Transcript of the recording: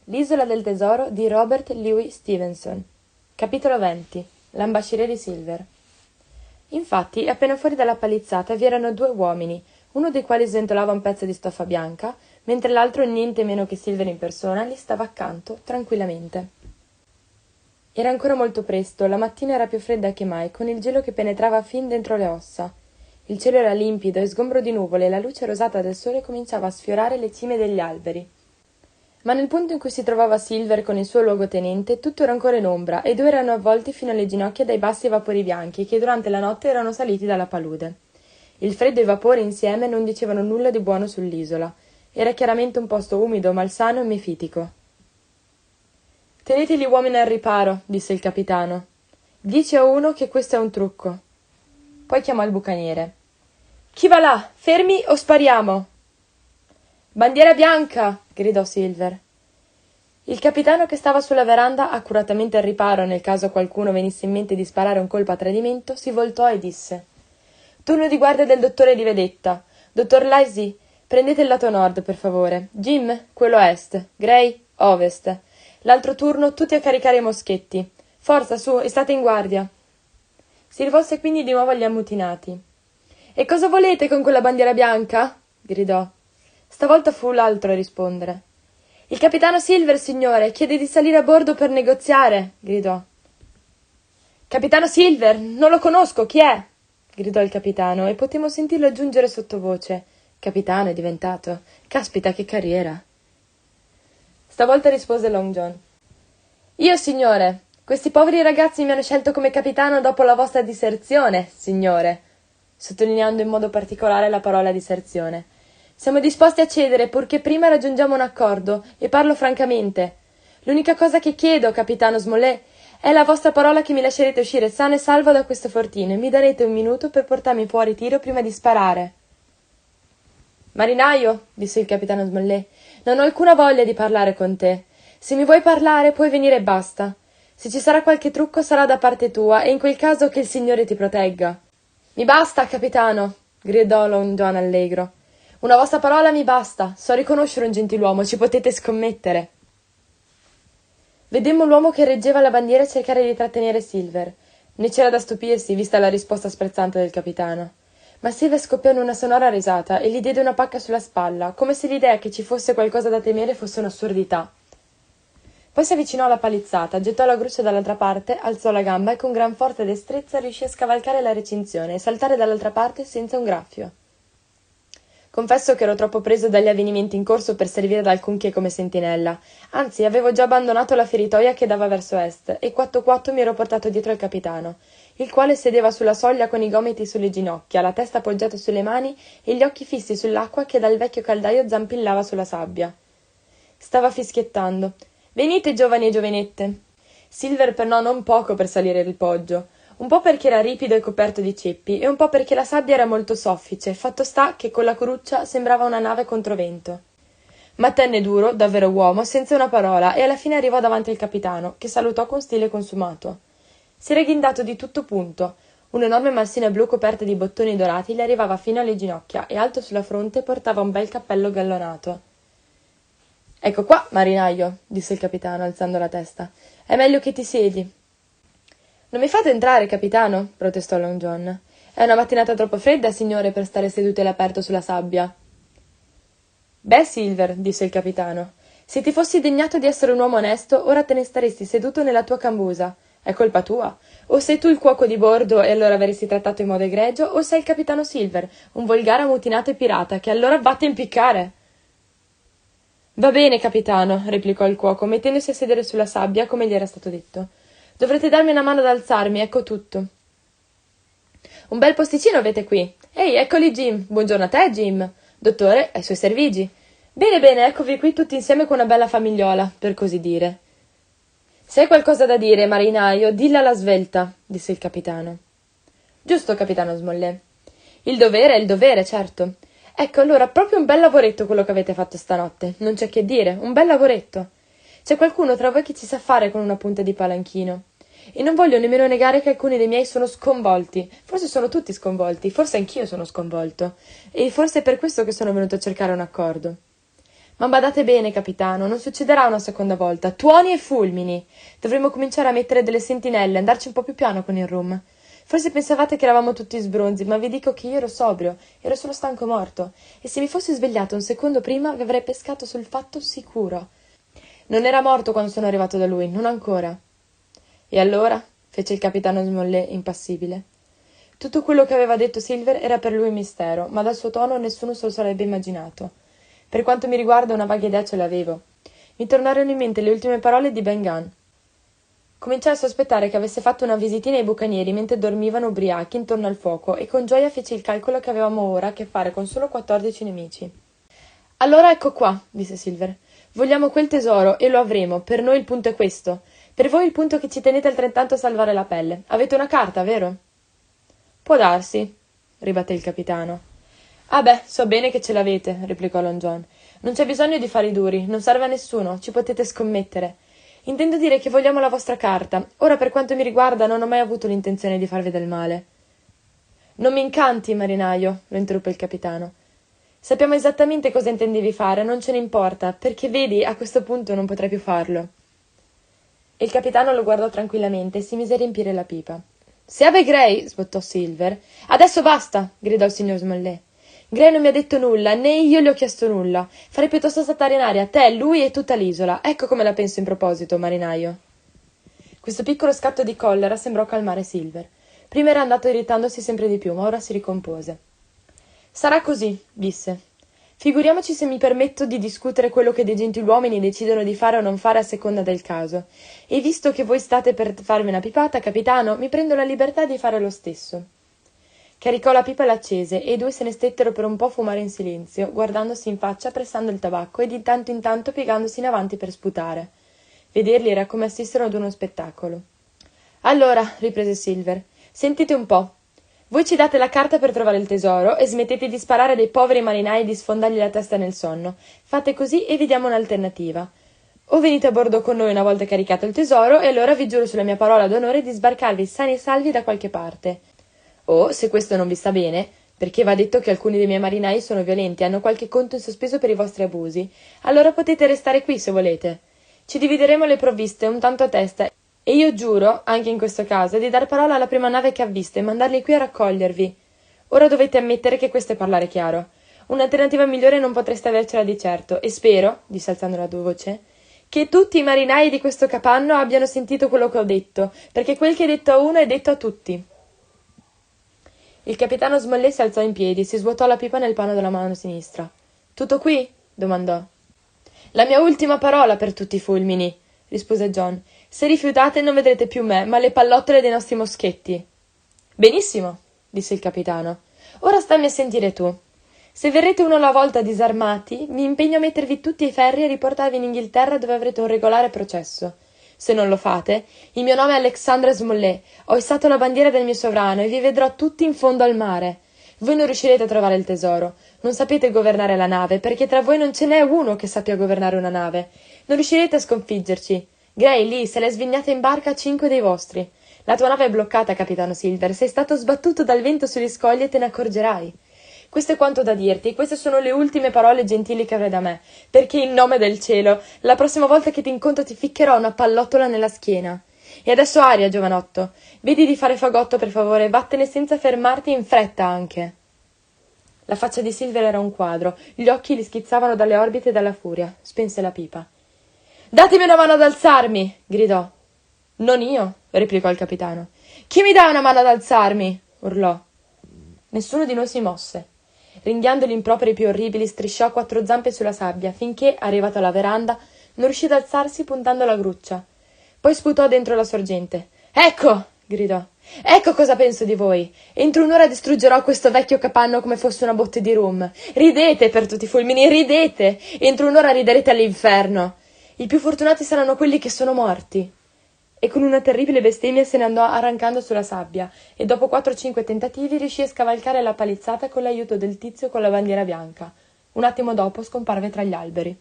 L'isola del tesoro di Robert Louis Stevenson. Capitolo 20. L'ambasciere di Silver. Infatti, appena fuori dalla palizzata vi erano due uomini, uno dei quali sventolava un pezzo di stoffa bianca, mentre l'altro, niente meno che Silver in persona, gli stava accanto, tranquillamente. Era ancora molto presto, la mattina era più fredda che mai, con il gelo che penetrava fin dentro le ossa. Il cielo era limpido e sgombro di nuvole e la luce rosata del sole cominciava a sfiorare le cime degli alberi. Ma nel punto in cui si trovava Silver con il suo luogotenente, tutto era ancora in ombra, e i due erano avvolti fino alle ginocchia dai bassi vapori bianchi che durante la notte erano saliti dalla palude. Il freddo e i vapori insieme non dicevano nulla di buono sull'isola. Era chiaramente un posto umido, malsano e mefitico. «Tenete gli uomini al riparo», disse il capitano. «Dici a uno che questo è un trucco». Poi chiamò il bucaniere. «Chi va là? Fermi o spariamo?» «Bandiera bianca!» gridò Silver. Il capitano, che stava sulla veranda, accuratamente al riparo nel caso qualcuno venisse in mente di sparare un colpo a tradimento, si voltò e disse: «Turno di guardia del dottore di vedetta. Dottor Livesey, prendete il lato nord, per favore. Jim, quello est. Gray, ovest. L'altro turno, tutti a caricare i moschetti. Forza, su, e state in guardia». Si rivolse quindi di nuovo agli ammutinati. «E cosa volete con quella bandiera bianca?» gridò. Stavolta fu l'altro a rispondere. «Il capitano Silver, signore, chiede di salire a bordo per negoziare», gridò. «Capitano Silver, non lo conosco, chi è?» gridò il capitano, e potemmo sentirlo aggiungere sottovoce. «Capitano è diventato. Caspita, che carriera!» Stavolta rispose Long John. «Io, signore, questi poveri ragazzi mi hanno scelto come capitano dopo la vostra diserzione, signore», sottolineando in modo particolare la parola diserzione. «Siamo disposti a cedere purché prima raggiungiamo un accordo, e parlo francamente. L'unica cosa che chiedo, capitano Smollett, è la vostra parola che mi lascerete uscire sano e salvo da questo fortino e mi darete un minuto per portarmi fuori tiro prima di sparare». «Marinaio», disse il capitano Smollett, «non ho alcuna voglia di parlare con te. Se mi vuoi parlare puoi venire e basta. Se ci sarà qualche trucco sarà da parte tua, e in quel caso che il Signore ti protegga». «Mi basta, capitano», gridò Long John allegro. «Una vostra parola mi basta. So riconoscere un gentiluomo, ci potete scommettere». Vedemmo l'uomo che reggeva la bandiera cercare di trattenere Silver. Né c'era da stupirsi, vista la risposta sprezzante del capitano. Ma Silver scoppiò in una sonora risata e gli diede una pacca sulla spalla, come se l'idea che ci fosse qualcosa da temere fosse un'assurdità. Poi si avvicinò alla palizzata, gettò la gruccia dall'altra parte, alzò la gamba e con gran forza e destrezza riuscì a scavalcare la recinzione e saltare dall'altra parte senza un graffio. Confesso che ero troppo preso dagli avvenimenti in corso per servire ad alcunché come sentinella. Anzi, avevo già abbandonato la feritoia che dava verso est, e quatto quatto mi ero portato dietro il capitano, il quale sedeva sulla soglia con i gomiti sulle ginocchia, la testa appoggiata sulle mani e gli occhi fissi sull'acqua che dal vecchio caldaio zampillava sulla sabbia. Stava fischiettando. «Venite, giovani e giovinette!» Silver pennò non poco per salire il poggio, un po' perché era ripido e coperto di ceppi, e un po' perché la sabbia era molto soffice, fatto sta che con la coruccia sembrava una nave controvento. Ma tenne duro, davvero uomo, senza una parola, e alla fine arrivò davanti al capitano, che salutò con stile consumato. Si era ghindato di tutto punto. Un'enorme marsina blu coperta di bottoni dorati le arrivava fino alle ginocchia, e alto sulla fronte portava un bel cappello gallonato. «Ecco qua, marinaio», disse il capitano, alzando la testa. «È meglio che ti siedi». «Non mi fate entrare, capitano», protestò Long John. «È una mattinata troppo fredda, signore, per stare seduti all'aperto sulla sabbia». «Beh, Silver», disse il capitano, «se ti fossi degnato di essere un uomo onesto, ora te ne staresti seduto nella tua cambusa. È colpa tua. O sei tu il cuoco di bordo e allora avresti trattato in modo egregio, o sei il capitano Silver, un volgare ammutinato e pirata, che allora vatte a impiccare». «Va bene, capitano», replicò il cuoco, mettendosi a sedere sulla sabbia come gli era stato detto. «Dovrete darmi una mano ad alzarmi, ecco tutto». «Un bel posticino avete qui. Ehi, eccoli Jim. Buongiorno a te, Jim. Dottore, ai suoi servigi. Bene, bene, eccovi qui tutti insieme con una bella famigliola, per così dire». «Se hai qualcosa da dire, marinaio, dilla alla svelta», disse il capitano. «Giusto, capitano Smollett. Il dovere è il dovere, certo. Ecco, allora, proprio un bel lavoretto quello che avete fatto stanotte. Non c'è che dire, un bel lavoretto. C'è qualcuno tra voi che ci sa fare con una punta di palanchino. E non voglio nemmeno negare che alcuni dei miei sono sconvolti. Forse sono tutti sconvolti, forse anch'io sono sconvolto. E forse è per questo che sono venuto a cercare un accordo. Ma badate bene, capitano, non succederà una seconda volta. Tuoni e fulmini! Dovremmo cominciare a mettere delle sentinelle, andarci un po' più piano con il rum. Forse pensavate che eravamo tutti sbronzi, ma vi dico che io ero sobrio, ero solo stanco morto, e se mi fossi svegliato un secondo prima vi avrei pescato sul fatto sicuro. Non era morto quando sono arrivato da lui, non ancora. E allora? Fece il capitano Smollett impassibile. Tutto quello che aveva detto Silver era per lui un mistero, ma dal suo tono nessuno se lo sarebbe immaginato. Per quanto mi riguarda una vaga idea ce l'avevo. Mi tornarono in mente le ultime parole di Ben Gunn. Cominciai a sospettare che avesse fatto una visitina ai bucanieri mentre dormivano ubriachi intorno al fuoco e con gioia feci il calcolo che avevamo ora a che fare con solo 14 nemici. Allora ecco qua, disse Silver. Vogliamo quel tesoro e lo avremo. Per noi il punto è questo. Per voi il punto è che ci tenete altrettanto a salvare la pelle. Avete una carta, vero? Può darsi, ribatté il capitano. Ah beh, so bene che ce l'avete, replicò Long John. Non c'è bisogno di fare i duri, non serve a nessuno, ci potete scommettere. Intendo dire che vogliamo la vostra carta. Ora, per quanto mi riguarda, non ho mai avuto l'intenzione di farvi del male. Non mi incanti, marinaio, lo interruppe il capitano. Sappiamo esattamente cosa intendevi fare, non ce ne importa, perché vedi, a questo punto non potrei più farlo. Il capitano lo guardò tranquillamente e si mise a riempire la pipa. Se Ave Gray, sbottò Silver. Adesso basta, gridò il signor Smollett. Gray non mi ha detto nulla, né io gli ho chiesto nulla. Farei piuttosto saltare in aria te, lui e tutta l'isola. Ecco come la penso in proposito, marinaio. Questo piccolo scatto di collera sembrò calmare Silver. Prima era andato irritandosi sempre di più, ma ora si ricompose. Sarà così, disse. Figuriamoci se mi permetto di discutere quello che dei gentiluomini decidono di fare o non fare a seconda del caso. E visto che voi state per farmi una pipata, capitano, mi prendo la libertà di fare lo stesso. Caricò la pipa e l'accese, e i due se ne stettero per un po' a fumare in silenzio, guardandosi in faccia, pressando il tabacco e di tanto in tanto piegandosi in avanti per sputare. Vederli era come assistere ad uno spettacolo. Allora, riprese Silver, sentite un po'. Voi ci date la carta per trovare il tesoro e smettete di sparare dei poveri marinai e di sfondargli la testa nel sonno. Fate così e vi diamo un'alternativa. O venite a bordo con noi una volta caricato il tesoro e allora vi giuro sulla mia parola d'onore di sbarcarvi sani e salvi da qualche parte. O, se questo non vi sta bene, perché va detto che alcuni dei miei marinai sono violenti e hanno qualche conto in sospeso per i vostri abusi, allora potete restare qui se volete. Ci divideremo le provviste un tanto a testa e io giuro, anche in questo caso, di dar parola alla prima nave che avviste e mandarli qui a raccogliervi. Ora dovete ammettere che questo è parlare chiaro. Un'alternativa migliore non potreste avercela di certo, e spero, disse alzando la voce, che tutti i marinai di questo capanno abbiano sentito quello che ho detto, perché quel che è detto a uno è detto a tutti. Il capitano Smollett si alzò in piedi e si svuotò la pipa nel pano della mano sinistra. Tutto qui? Domandò. La mia ultima parola per tutti i fulmini, rispose John. Se rifiutate non vedrete più me, ma le pallottole dei nostri moschetti. Benissimo, disse il capitano. Ora stammi a sentire tu. Se verrete uno alla volta disarmati, mi impegno a mettervi tutti ai ferri e riportarvi in Inghilterra dove avrete un regolare processo. Se non lo fate, il mio nome è Alexandra Smollett, ho issato la bandiera del mio sovrano e vi vedrò tutti in fondo al mare. Voi non riuscirete a trovare il tesoro, non sapete governare la nave, perché tra voi non ce n'è uno che sappia governare una nave. Non riuscirete a sconfiggerci. Gray, lì, se l'è svignata in barca 5 dei vostri. La tua nave è bloccata, capitano Silver, sei stato sbattuto dal vento sugli scogli e te ne accorgerai. Questo è quanto da dirti, e queste sono le ultime parole gentili che avrai da me, perché in nome del cielo, la prossima volta che ti incontro ti ficcherò una pallottola nella schiena. E adesso aria, giovanotto. Vedi di fare fagotto, per favore, e vattene senza fermarti in fretta anche. La faccia di Silver era un quadro, gli occhi gli schizzavano dalle orbite e dalla furia. Spense la pipa. Datemi una mano ad alzarmi! Gridò. Non io, replicò il capitano. Chi mi dà una mano ad alzarmi? Urlò. Nessuno di noi si mosse. Ringhiando gli improperi più orribili, strisciò a 4 zampe sulla sabbia, finché, arrivato alla veranda, non riuscì ad alzarsi puntando la gruccia. Poi sputò dentro la sorgente. Ecco! Gridò. Ecco cosa penso di voi. Entro un'ora distruggerò questo vecchio capanno come fosse una botte di rum. Ridete per tutti i fulmini, ridete! Entro un'ora riderete all'inferno. I più fortunati saranno quelli che sono morti. E con una terribile bestemmia se ne andò arrancando sulla sabbia, e dopo 4 o 5 tentativi riuscì a scavalcare la palizzata con l'aiuto del tizio con la bandiera bianca. Un attimo dopo scomparve tra gli alberi.